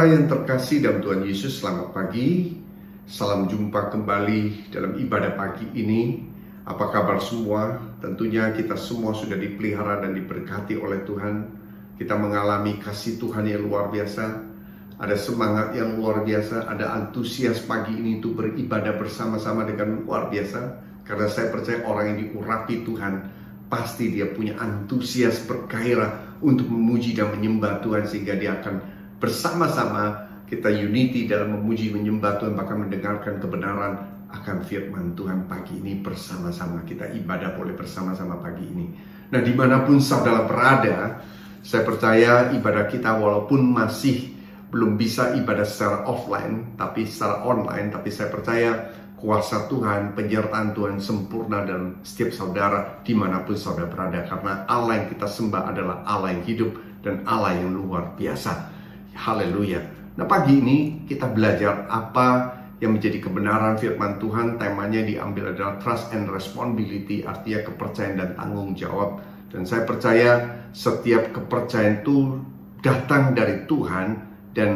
Saudara yang terkasih dalam Tuhan Yesus, selamat pagi. Salam jumpa kembali dalam ibadah pagi ini. Apa kabar semua? Tentunya kita semua sudah dipelihara dan diberkati oleh Tuhan. Kita mengalami kasih Tuhan yang luar biasa. Ada semangat yang luar biasa. Ada antusias pagi ini untuk beribadah bersama-sama dengan luar biasa. Karena saya percaya orang yang diurapi Tuhan, pasti dia punya antusias bergairah untuk memuji dan menyembah Tuhan, sehingga dia akan bersama-sama kita unity dalam memuji menyembah Tuhan, bahkan mendengarkan kebenaran akan firman Tuhan pagi ini bersama-sama. Kita ibadah boleh bersama-sama pagi ini. Nah, dimanapun saudara berada, saya percaya ibadah kita walaupun masih belum bisa ibadah secara offline, tapi secara online, tapi saya percaya kuasa Tuhan, penyertaan Tuhan sempurna dalam setiap saudara dimanapun saudara berada. Karena Allah yang kita sembah adalah Allah yang hidup dan Allah yang luar biasa. Haleluya. Nah, pagi ini kita belajar apa yang menjadi kebenaran firman Tuhan. Temanya diambil adalah trust and responsibility, artinya kepercayaan dan tanggung jawab. Dan saya percaya setiap kepercayaan itu datang dari Tuhan dan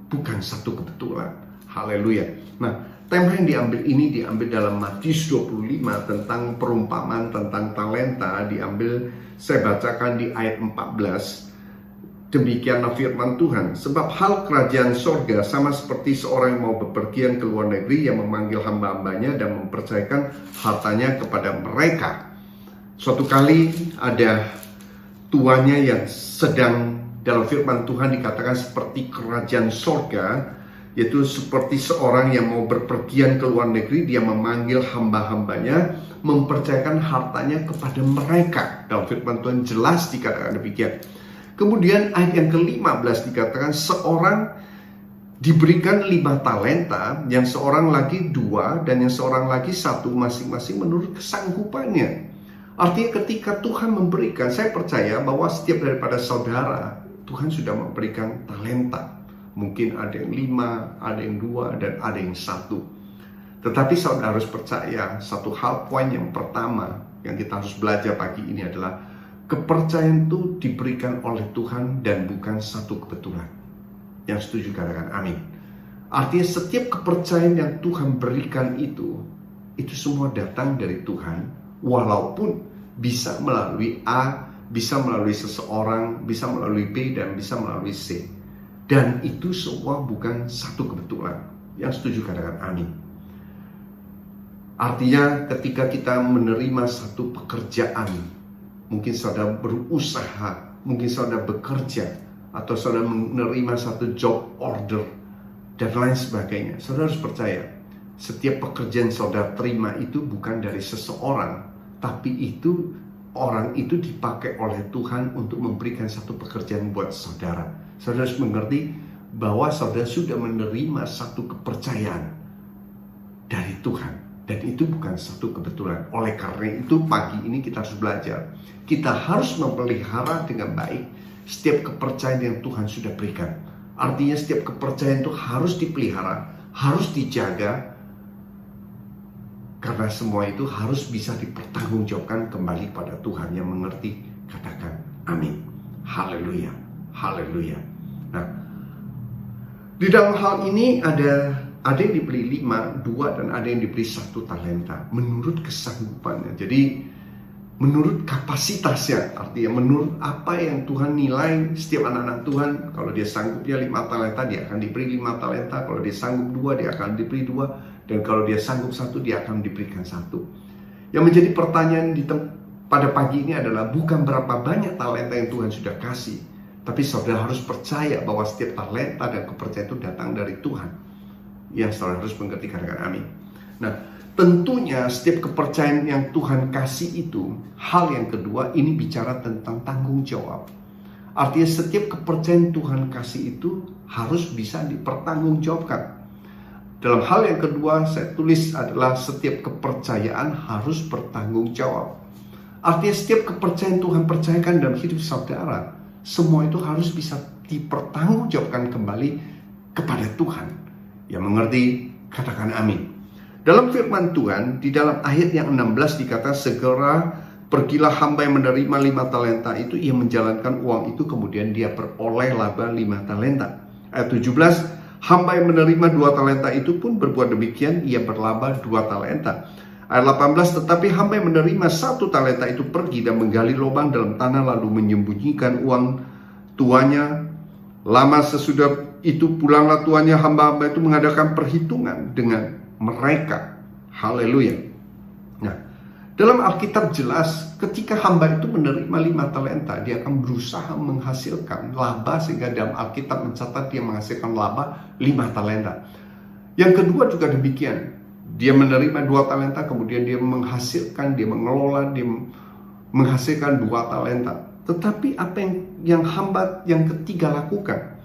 bukan satu kebetulan. Haleluya. Nah, tema yang diambil ini diambil dalam Matius 25 tentang perumpamaan tentang talenta. Saya bacakan di ayat 14. Demikianlah firman Tuhan, sebab hal kerajaan sorga sama seperti seorang yang mau bepergian ke luar negeri, yang memanggil hamba-hambanya dan mempercayakan hartanya kepada mereka. Suatu kali ada tuannya yang sedang, dalam firman Tuhan dikatakan seperti kerajaan sorga, yaitu seperti seorang yang mau berpergian ke luar negeri, dia memanggil hamba-hambanya, mempercayakan hartanya kepada mereka. Dalam firman Tuhan jelas dikatakan demikian. Kemudian ayat yang ke-15 dikatakan seorang diberikan 5 talenta, yang seorang lagi 2, dan yang seorang lagi 1, masing-masing menurut kesanggupannya. Artinya ketika Tuhan memberikan, saya percaya bahwa setiap daripada saudara, Tuhan sudah memberikan talenta. Mungkin ada yang 5, ada yang 2, dan ada yang 1. Tetapi saudara harus percaya, satu hal, poin yang pertama yang kita harus belajar pagi ini adalah kepercayaan itu diberikan oleh Tuhan dan bukan satu kebetulan. Yang setuju katakan amin. Artinya setiap kepercayaan yang Tuhan berikan itu semua datang dari Tuhan, walaupun bisa melalui A, bisa melalui seseorang, bisa melalui B, dan bisa melalui C. Dan itu semua bukan satu kebetulan. Yang setuju katakan amin. Artinya ketika kita menerima satu pekerjaan, mungkin saudara berusaha, mungkin saudara bekerja, atau saudara menerima satu job order, dan lain sebagainya. Saudara harus percaya, setiap pekerjaan saudara terima itu bukan dari seseorang, tapi itu orang itu dipakai oleh Tuhan untuk memberikan satu pekerjaan buat saudara. Saudara harus mengerti bahwa saudara sudah menerima satu kepercayaan dari Tuhan. Dan itu bukan satu kebetulan. Oleh karena itu pagi ini kita harus belajar. Kita harus memelihara dengan baik setiap kepercayaan yang Tuhan sudah berikan. Artinya setiap kepercayaan itu harus dipelihara, harus dijaga. Karena semua itu harus bisa dipertanggungjawabkan kembali pada Tuhan yang mengerti. Katakan amin. Haleluya. Haleluya. Nah, di dalam hal ini ada yang diberi 5, 2, dan ada yang diberi 1 talenta menurut kesanggupannya. Jadi menurut kapasitasnya, artinya menurut apa yang Tuhan nilai setiap anak-anak Tuhan. Kalau dia sanggupnya 5 talenta, dia akan diberi 5 talenta. Kalau dia sanggup 2, dia akan diberi 2. Dan kalau dia sanggup 1, dia akan diberikan 1. Yang menjadi pertanyaan pada pagi ini adalah bukan berapa banyak talenta yang Tuhan sudah kasih, tapi saudara harus percaya bahwa setiap talenta dan kepercayaan itu datang dari Tuhan. Yang saudara harus mengerti, katakan amin. Nah, tentunya setiap kepercayaan yang Tuhan kasih itu, hal yang kedua ini bicara tentang tanggung jawab. Artinya setiap kepercayaan Tuhan kasih itu harus bisa dipertanggungjawabkan. Dalam hal yang kedua saya tulis adalah setiap kepercayaan harus bertanggung jawab. Artinya setiap kepercayaan Tuhan percayakan dalam hidup saudara, semua itu harus bisa dipertanggungjawabkan kembali kepada Tuhan. Yang mengerti, katakan amin. Dalam firman Tuhan, di dalam ayat yang 16 dikatakan, segera pergilah hamba yang menerima 5 talenta itu, ia menjalankan uang itu, kemudian dia beroleh laba 5 talenta. Ayat 17, hamba yang menerima 2 talenta itu pun berbuat demikian, ia berlaba 2 talenta. Ayat 18, tetapi hamba yang menerima 1 talenta itu pergi dan menggali lubang dalam tanah lalu menyembunyikan uang tuannya. Lama sesudah itu pulanglah tuannya, hamba-hamba itu mengadakan perhitungan dengan mereka. Haleluya. Nah, dalam Alkitab jelas ketika hamba itu menerima 5 talenta, dia akan berusaha menghasilkan laba, sehingga dalam Alkitab mencatat dia menghasilkan laba 5 talenta. Yang kedua juga demikian. Dia menerima 2 talenta, kemudian dia menghasilkan, dia mengelola, dia menghasilkan 2 talenta. Tetapi apa yang hamba yang ketiga lakukan?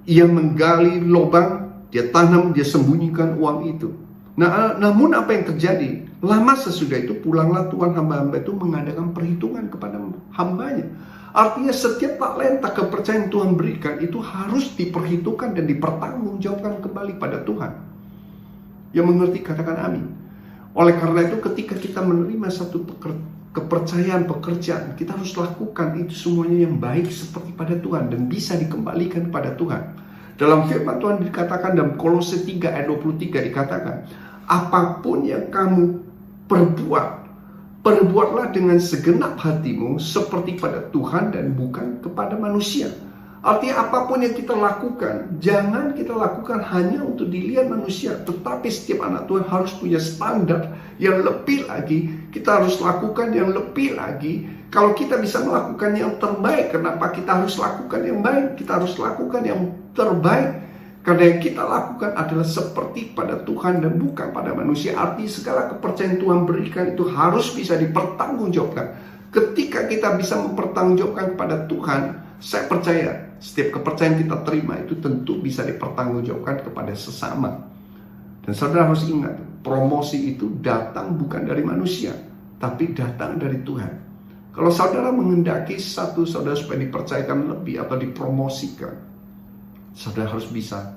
Ia menggali lubang, dia tanam, dia sembunyikan uang itu. Nah, namun apa yang terjadi? Lama sesudah itu pulanglah tuan hamba-hamba itu mengadakan perhitungan kepada hambanya. Artinya setiap talenta kepercayaan Tuhan berikan itu harus diperhitungkan dan dipertanggungjawabkan kembali pada Tuhan. Yang mengerti katakan amin. Oleh karena itu ketika kita menerima satu kepercayaan pekerjaan, kita harus lakukan itu semuanya yang baik seperti pada Tuhan dan bisa dikembalikan kepada Tuhan. Dalam firman Tuhan dikatakan dalam Kolose 3 ayat 23 dikatakan, apapun yang kamu perbuatlah dengan segenap hatimu seperti pada Tuhan dan bukan kepada manusia. Artinya apapun yang kita lakukan, jangan kita lakukan hanya untuk dilihat manusia, tetapi setiap anak Tuhan harus punya standar yang lebih lagi. Kita harus lakukan yang lebih lagi. Kalau kita bisa melakukan yang terbaik, kenapa kita harus lakukan yang baik? Kita harus lakukan yang terbaik karena yang kita lakukan adalah seperti pada Tuhan dan bukan pada manusia. Artinya segala kepercayaan Tuhan berikan itu harus bisa dipertanggungjawabkan. Ketika kita bisa mempertanggungjawabkan kepada Tuhan, saya percaya setiap kepercayaan kita terima itu tentu bisa dipertanggungjawabkan kepada sesama. Dan saudara harus ingat, promosi itu datang bukan dari manusia, tapi datang dari Tuhan. Kalau saudara menghendaki satu saudara supaya dipercayakan lebih atau dipromosikan, saudara harus bisa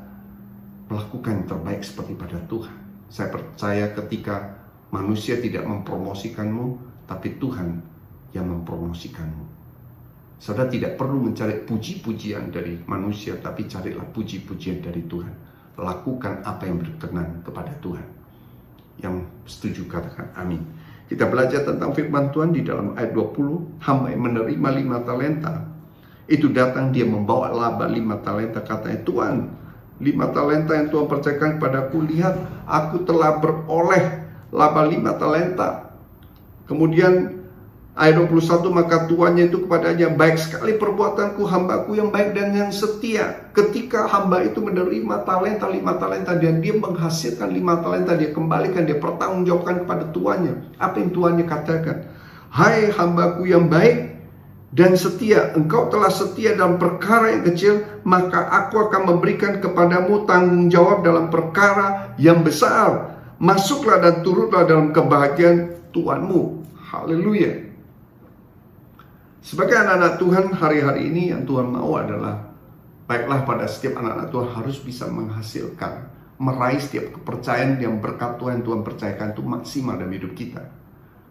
melakukan yang terbaik seperti pada Tuhan. Saya percaya ketika manusia tidak mempromosikanmu, tapi Tuhan yang mempromosikanmu. Saudara tidak perlu mencari puji-pujian dari manusia, tapi carilah puji-pujian dari Tuhan. Lakukan apa yang berkenan kepada Tuhan. Yang setuju katakan amin. Kita belajar tentang firman Tuhan di dalam ayat 20. Hamba yang menerima 5 talenta, itu datang dia membawa laba 5 talenta. Katanya, Tuhan, 5 talenta yang Tuhan percayakan kepadaku, lihat aku telah beroleh laba 5 talenta. Kemudian ayat 21, maka tuannya itu kepadanya, baik sekali perbuatanku, hambaku yang baik dan yang setia. Ketika hamba itu menerima 5 talenta, dan dia menghasilkan 5 talenta, dia kembalikan, dia pertanggungjawabkan kepada tuannya. Apa yang tuannya katakan? Hai hambaku yang baik dan setia, engkau telah setia dalam perkara yang kecil, maka aku akan memberikan kepadamu tanggung jawab dalam perkara yang besar. Masuklah dan turutlah dalam kebahagiaan Tuhanmu. Haleluya. Sebagai anak-anak Tuhan hari-hari ini yang Tuhan mau adalah, baiklah pada setiap anak-anak Tuhan harus bisa menghasilkan, meraih setiap kepercayaan yang berkat Tuhan percayakan itu maksimal dalam hidup kita.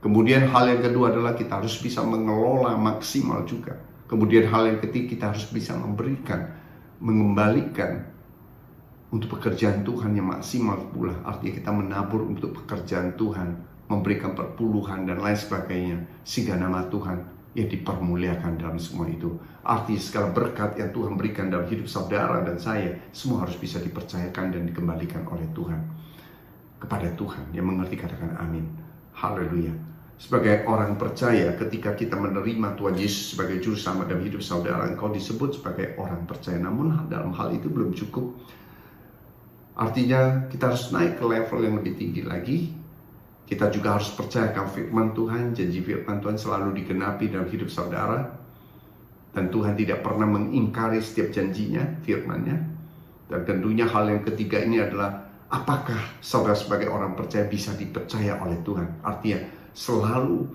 Kemudian hal yang kedua adalah kita harus bisa mengelola maksimal juga. Kemudian hal yang ketiga kita harus bisa memberikan, mengembalikan untuk pekerjaan Tuhan yang maksimal pula. Artinya kita menabur untuk pekerjaan Tuhan, memberikan perpuluhan dan lain sebagainya, sehingga nama Tuhan yang dipermuliakan dalam semua itu. Arti segala berkat yang Tuhan berikan dalam hidup saudara dan saya, semua harus bisa dipercayakan dan dikembalikan oleh Tuhan kepada Tuhan. Yang mengerti katakan amin. Haleluya. Sebagai orang percaya, ketika kita menerima Tuhan Yesus sebagai juru selamat dalam hidup saudara, engkau disebut sebagai orang percaya. Namun dalam hal itu belum cukup. Artinya kita harus naik ke level yang lebih tinggi lagi. Kita juga harus percayakan firman Tuhan, janji firman Tuhan selalu digenapi dalam hidup saudara. Dan Tuhan tidak pernah mengingkari setiap janjinya, firman-Nya. Dan tentunya hal yang ketiga ini adalah, apakah saudara sebagai orang percaya bisa dipercaya oleh Tuhan? Artinya selalu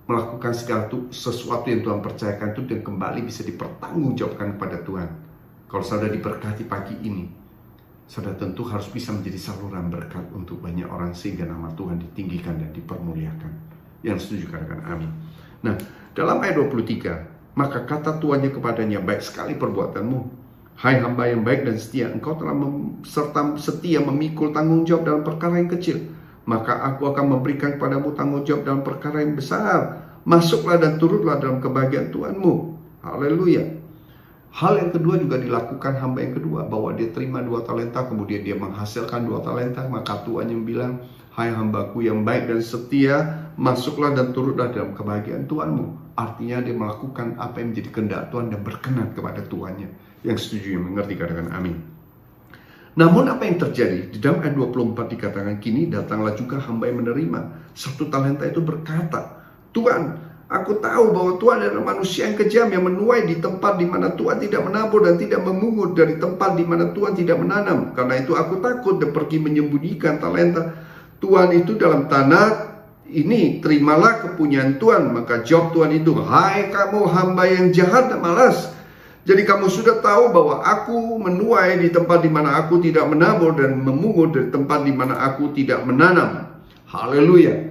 melakukan segala sesuatu yang Tuhan percayakan itu dan kembali bisa dipertanggungjawabkan kepada Tuhan. Kalau saudara diberkati pagi ini, saudara tentu harus bisa menjadi saluran berkat untuk banyak orang sehingga nama Tuhan ditinggikan dan dipermuliakan. Yang setuju katakan amin. Nah, dalam ayat 23, maka kata tuannya kepadanya, baik sekali perbuatanmu, Hai hamba yang baik dan setia, engkau telah serta setia memikul tanggung jawab dalam perkara yang kecil, maka aku akan memberikan kepadamu tanggung jawab dalam perkara yang besar. Masuklah dan turutlah dalam kebahagiaan Tuhanmu. Haleluya. Hal yang kedua juga dilakukan hamba yang kedua, bahwa dia terima 2 talenta, kemudian dia menghasilkan 2 talenta. Maka Tuhan yang bilang, hai hambaku yang baik dan setia, masuklah dan turutlah dalam kebahagiaan Tuhanmu. Artinya dia melakukan apa yang menjadi kehendak Tuhan dan berkenan kepada Tuhannya. Yang setuju, yang mengerti, katakan amin. Namun apa yang terjadi? Di dalam ayat 24 dikatakan, kini datanglah juga hamba yang menerima 1 talenta itu berkata, Tuhan, aku tahu bahwa Tuhan adalah manusia yang kejam, yang menuai di tempat di mana Tuhan tidak menabur dan tidak memungut dari tempat di mana Tuhan tidak menanam. Karena itu aku takut dan pergi menyembunyikan talenta Tuhan itu dalam tanah ini. Terimalah kepunyaan Tuhan. Maka jawab Tuhan itu, hai kamu hamba yang jahat dan malas. Jadi kamu sudah tahu bahwa aku menuai di tempat di mana aku tidak menabur dan memungut dari tempat di mana aku tidak menanam. Haleluya.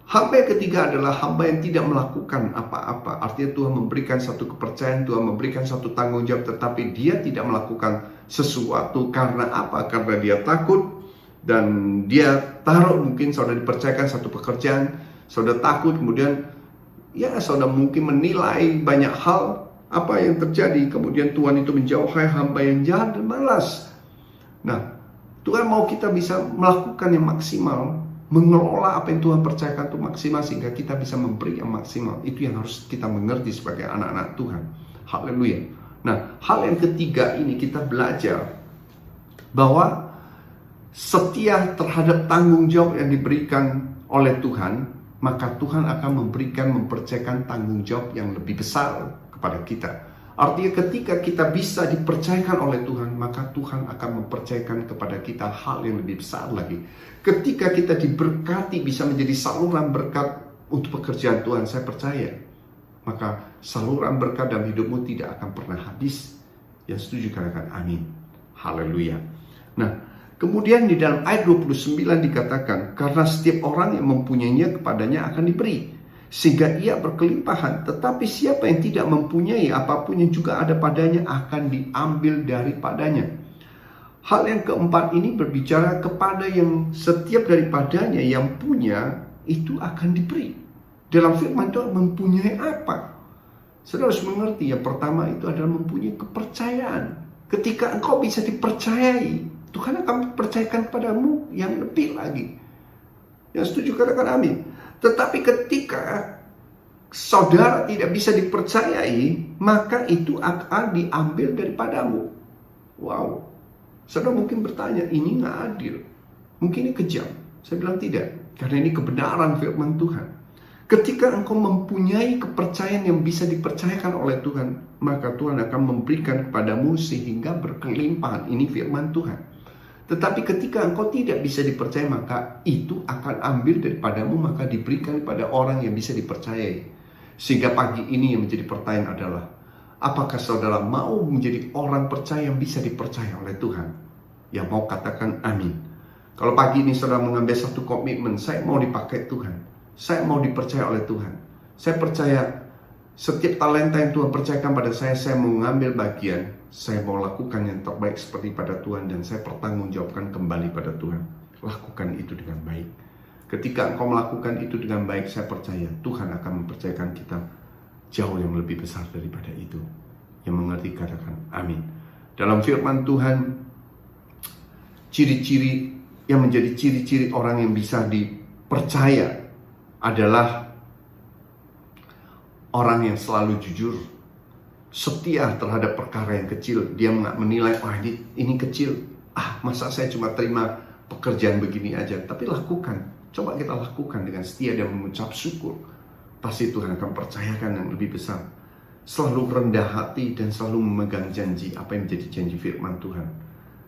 Hamba yang ketiga adalah hamba yang tidak melakukan apa-apa. Artinya Tuhan memberikan satu kepercayaan, Tuhan memberikan satu tanggung jawab, tetapi dia tidak melakukan sesuatu. Karena apa? Karena dia takut dan dia taruh, mungkin saudara dipercayakan satu pekerjaan, saudara takut, kemudian ya saudara mungkin menilai banyak hal. Apa yang terjadi? Kemudian Tuhan itu menjauh, hai hamba yang jahat dan malas. Nah, Tuhan mau kita bisa melakukan yang maksimal, mengelola apa yang Tuhan percayakan itu maksimal, sehingga kita bisa memberi yang maksimal. Itu yang harus kita mengerti sebagai anak-anak Tuhan. Haleluya. Nah, hal yang ketiga ini kita belajar bahwa setia terhadap tanggung jawab yang diberikan oleh Tuhan, maka Tuhan akan mempercayakan tanggung jawab yang lebih besar kepada kita. Artinya ketika kita bisa dipercayakan oleh Tuhan, maka Tuhan akan mempercayakan kepada kita hal yang lebih besar lagi. Ketika kita diberkati bisa menjadi saluran berkat untuk pekerjaan Tuhan, saya percaya, maka saluran berkat dalam hidupmu tidak akan pernah habis. Yang setuju katakan amin. Haleluya. Nah, kemudian di dalam ayat 29 dikatakan, karena setiap orang yang mempunyainya kepadanya akan diberi, sehingga ia berkelimpahan. Tetapi siapa yang tidak mempunyai apapun yang juga ada padanya akan diambil daripadanya. Hal yang keempat ini berbicara kepada yang setiap daripadanya yang punya itu akan diberi. Dalam firman Tuhan, mempunyai apa? Saudara harus mengerti, yang pertama itu adalah mempunyai kepercayaan. Ketika engkau bisa dipercayai, Tuhan akan mempercayakan kepadamu yang lebih lagi. Yang setuju katakan amin. Tetapi ketika saudara tidak bisa dipercayai, maka itu akan diambil daripadamu. Wow. Saudara mungkin bertanya, ini nggak adil, mungkin ini kejam. Saya bilang tidak, karena ini kebenaran firman Tuhan. Ketika engkau mempunyai kepercayaan yang bisa dipercayakan oleh Tuhan, maka Tuhan akan memberikan kepadamu sehingga berkelimpahan. Ini firman Tuhan. Tetapi ketika engkau tidak bisa dipercaya, maka itu akan ambil daripadamu, maka diberikan kepada orang yang bisa dipercayai. Sehingga pagi ini yang menjadi pertanyaan adalah, apakah saudara mau menjadi orang percaya yang bisa dipercaya oleh Tuhan? Yang mau katakan amin. Kalau pagi ini saudara mengambil satu komitmen, saya mau dipakai Tuhan, saya mau dipercaya oleh Tuhan, saya percaya setiap talenta yang Tuhan percayakan pada saya mau mengambil bagian, saya mau lakukan yang terbaik seperti pada Tuhan, dan saya pertanggungjawabkan kembali pada Tuhan. Lakukan itu dengan baik. Ketika engkau melakukan itu dengan baik, saya percaya Tuhan akan mempercayakan kita jauh yang lebih besar daripada itu. Yang mengerti katakan amin. Dalam firman Tuhan, ciri-ciri yang menjadi ciri-ciri orang yang bisa dipercaya adalah orang yang selalu jujur, setia terhadap perkara yang kecil. Dia nggak menilai, wah ini kecil, masa saya cuma terima pekerjaan begini aja. Tapi lakukan, coba kita lakukan dengan setia dan mengucap syukur. Pasti Tuhan akan percayakan yang lebih besar. Selalu rendah hati dan selalu memegang janji, apa yang menjadi janji firman Tuhan.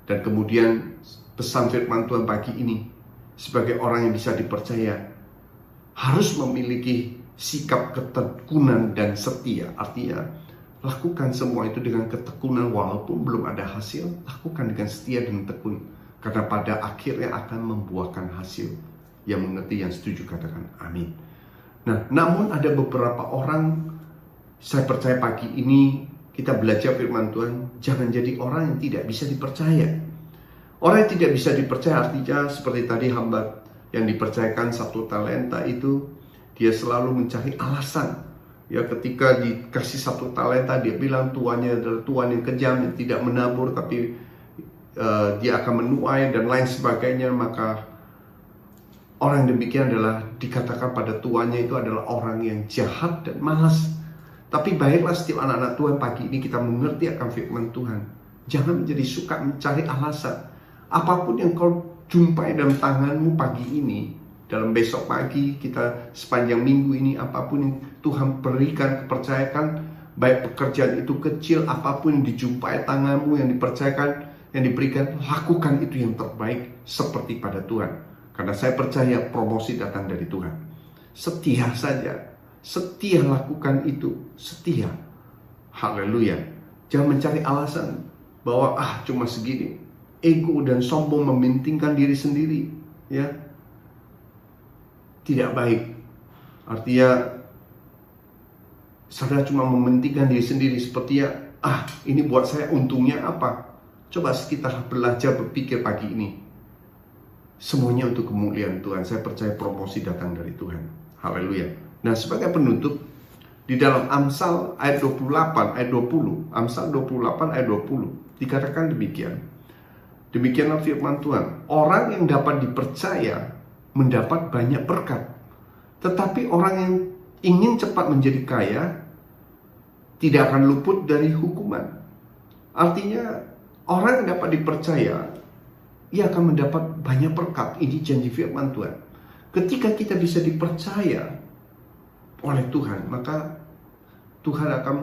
Dan kemudian pesan firman Tuhan pagi ini, sebagai orang yang bisa dipercaya, harus memiliki sikap ketekunan dan setia. Artinya lakukan semua itu dengan ketekunan, walaupun belum ada hasil, lakukan dengan setia dan tekun, karena pada akhirnya akan membuahkan hasil. Yang mengerti, yang setuju katakan amin. Nah, namun ada beberapa orang, saya percaya pagi ini kita belajar firman Tuhan, jangan jadi orang yang tidak bisa dipercaya. Orang yang tidak bisa dipercaya artinya seperti tadi hamba yang dipercayakan 1 talenta itu, dia selalu mencari alasan. Ya, ketika dikasih 1 talenta, dia bilang tuannya adalah tuan yang kejam, yang tidak menabur, tapi dia akan menuai dan lain sebagainya. Maka orang yang demikian adalah dikatakan pada tuannya itu adalah orang yang jahat dan malas. Tapi baiklah setiap anak-anak Tuhan, pagi ini kita mengerti akan firman Tuhan. Jangan menjadi suka mencari alasan. Apapun yang kau jumpai dalam tanganmu pagi ini, dalam besok pagi kita sepanjang minggu ini, apapun yang Tuhan berikan, kepercayakan, baik pekerjaan itu kecil, apapun yang dijumpai tanganmu, yang dipercayakan, yang diberikan, lakukan itu yang terbaik seperti pada Tuhan. Karena saya percaya promosi datang dari Tuhan. Setia saja, setia lakukan itu, setia. Haleluya. Jangan mencari alasan bahwa cuma segini. Ego dan sombong mementingkan diri sendiri, ya, tidak baik. Artinya saudara cuma mementingkan diri sendiri, sepertinya ini buat saya untungnya apa. Coba kita belajar berpikir pagi ini, semuanya untuk kemuliaan Tuhan. Saya percaya promosi datang dari Tuhan. Haleluya. Nah, sebagai penutup, di dalam Amsal ayat 28 ayat 20, Amsal 28 ayat 20 dikatakan demikian. Demikianlah firman Tuhan, orang yang dapat dipercaya mendapat banyak berkat, tetapi orang yang ingin cepat menjadi kaya tidak akan luput dari hukuman. Artinya orang yang dapat dipercaya, ia akan mendapat banyak berkat. Ini janji firman Tuhan. Ketika kita bisa dipercaya oleh Tuhan, maka Tuhan akan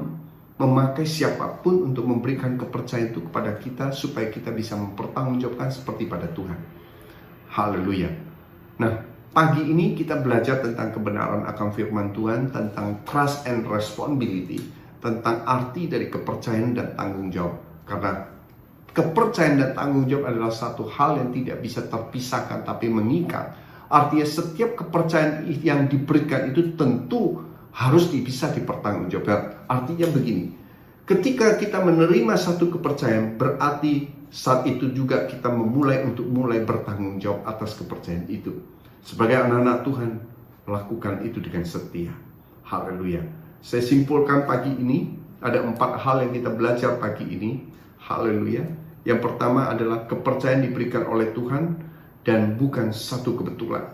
memakai siapapun untuk memberikan kepercayaan itu kepada kita, supaya kita bisa mempertanggungjawabkan seperti pada Tuhan. Haleluya. Nah, pagi ini kita belajar tentang kebenaran akan firman Tuhan, tentang trust and responsibility, tentang arti dari kepercayaan dan tanggung jawab. Karena kepercayaan dan tanggung jawab adalah satu hal yang tidak bisa terpisahkan, tapi mengikat. Artinya setiap kepercayaan yang diberikan itu tentu harus bisa dipertanggungjawabkan. Artinya begini, ketika kita menerima satu kepercayaan, berarti saat itu juga kita mulai bertanggung jawab atas kepercayaan itu. Sebagai anak-anak Tuhan, lakukan itu dengan setia. Haleluya. Saya simpulkan pagi ini, ada 4 hal yang kita belajar pagi ini. Haleluya. Yang pertama adalah kepercayaan diberikan oleh Tuhan dan bukan satu kebetulan.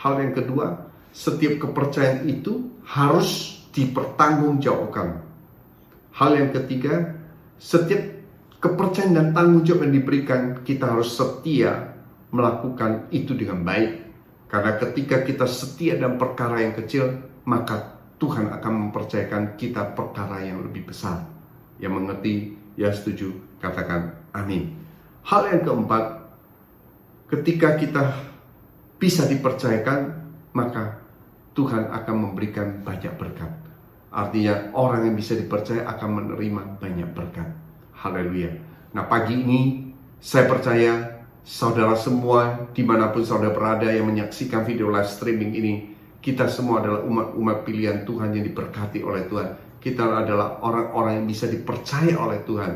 Hal yang kedua, setiap kepercayaan itu harus dipertanggungjawabkan. Hal yang ketiga, setiap kepercayaan dan tanggung jawab yang diberikan, kita harus setia melakukan itu dengan baik. Karena ketika kita setia dalam perkara yang kecil, maka Tuhan akan mempercayakan kita perkara yang lebih besar. Yang mengerti, ya setuju, katakan amin. Hal yang keempat, ketika kita bisa dipercayakan, maka Tuhan akan memberikan banyak berkat. Artinya orang yang bisa dipercaya akan menerima banyak berkat. Haleluya. Nah, pagi ini saya percaya saudara semua dimanapun saudara berada yang menyaksikan video live streaming ini, kita semua adalah umat-umat pilihan Tuhan yang diberkati oleh Tuhan. Kita adalah orang-orang yang bisa dipercaya oleh Tuhan.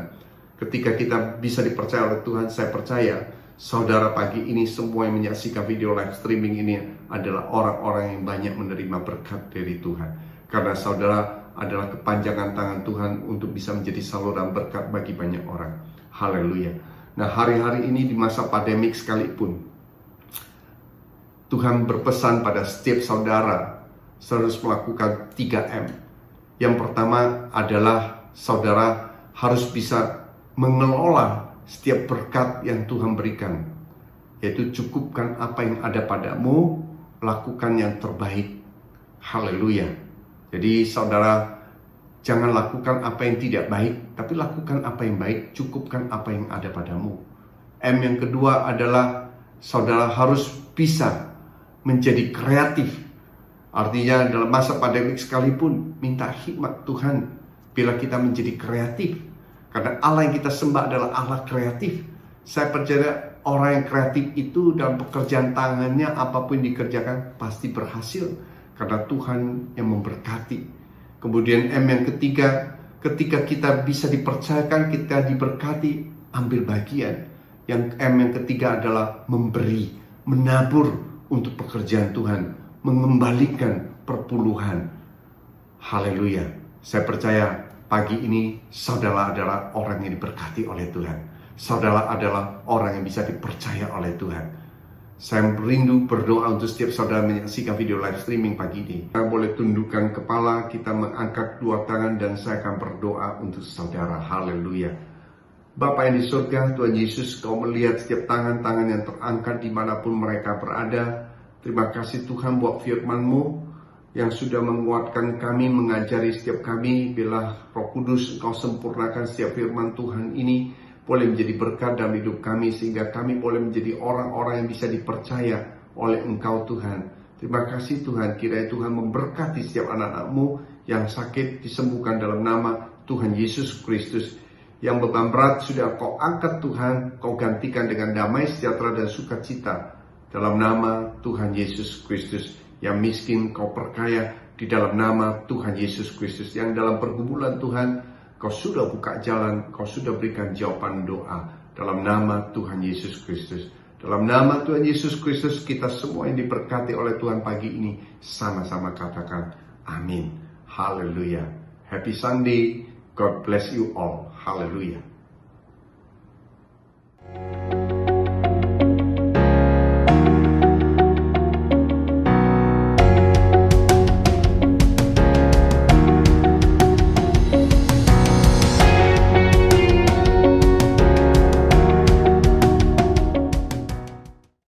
Ketika kita bisa dipercaya oleh Tuhan, saya percaya saudara pagi ini semua yang menyaksikan video live streaming ini adalah orang-orang yang banyak menerima berkat dari Tuhan. Karena saudara adalah kepanjangan tangan Tuhan untuk bisa menjadi saluran berkat bagi banyak orang. Haleluya. Nah, hari-hari ini di masa pandemik sekalipun, Tuhan berpesan pada setiap saudara harus melakukan 3M. Yang pertama adalah saudara harus bisa mengelola setiap berkat yang Tuhan berikan, yaitu cukupkan apa yang ada padamu, lakukan yang terbaik. Haleluya. Jadi saudara jangan lakukan apa yang tidak baik, tapi lakukan apa yang baik, cukupkan apa yang ada padamu. M yang kedua adalah saudara harus bisa menjadi kreatif. Artinya dalam masa pandemik sekalipun, minta hikmat Tuhan bila kita menjadi kreatif. Karena Allah yang kita sembah adalah Allah kreatif. Saya percaya orang yang kreatif itu dalam pekerjaan tangannya, apapun dikerjakan pasti berhasil. Karena Tuhan yang memberkati. Kemudian M yang ketiga, Ketika kita bisa dipercayakan, kita diberkati, ambil bagian. Yang ketiga adalah memberi, menabur untuk pekerjaan Tuhan, mengembalikan perpuluhan. Haleluya. Saya percaya pagi ini saudara adalah orang yang diberkati oleh Tuhan. Saudara adalah orang yang bisa dipercaya oleh Tuhan. Saya rindu berdoa untuk setiap saudara menyaksikan video live streaming pagi ini. Kita boleh tundukkan kepala, kita mengangkat dua tangan, dan saya akan berdoa untuk saudara. Haleluya. Bapa yang di surga, Tuhan Yesus, Kau melihat setiap tangan-tangan yang terangkat dimanapun mereka berada. Terima kasih Tuhan buat firman-Mu yang sudah menguatkan kami, mengajari setiap kami. Bila Roh Kudus Engkau sempurnakan setiap firman Tuhan ini, boleh menjadi berkat dalam hidup kami, sehingga kami boleh menjadi orang-orang yang bisa dipercaya oleh Engkau Tuhan. Terima kasih Tuhan, kiranya Tuhan memberkati setiap anak-anak-Mu yang sakit disembuhkan dalam nama Tuhan Yesus Kristus. Yang beban berat sudah Kau angkat Tuhan, Kau gantikan dengan damai sejahtera dan sukacita dalam nama Tuhan Yesus Kristus. Yang miskin Kau perkaya di dalam nama Tuhan Yesus Kristus. Yang dalam pergumulan Tuhan, Kau sudah buka jalan, Kau sudah berikan jawaban doa dalam nama Tuhan Yesus Kristus. Dalam nama Tuhan Yesus Kristus, kita semua yang diberkati oleh Tuhan pagi ini sama-sama katakan amin. Haleluya. Happy Sunday. God bless you all. Haleluya.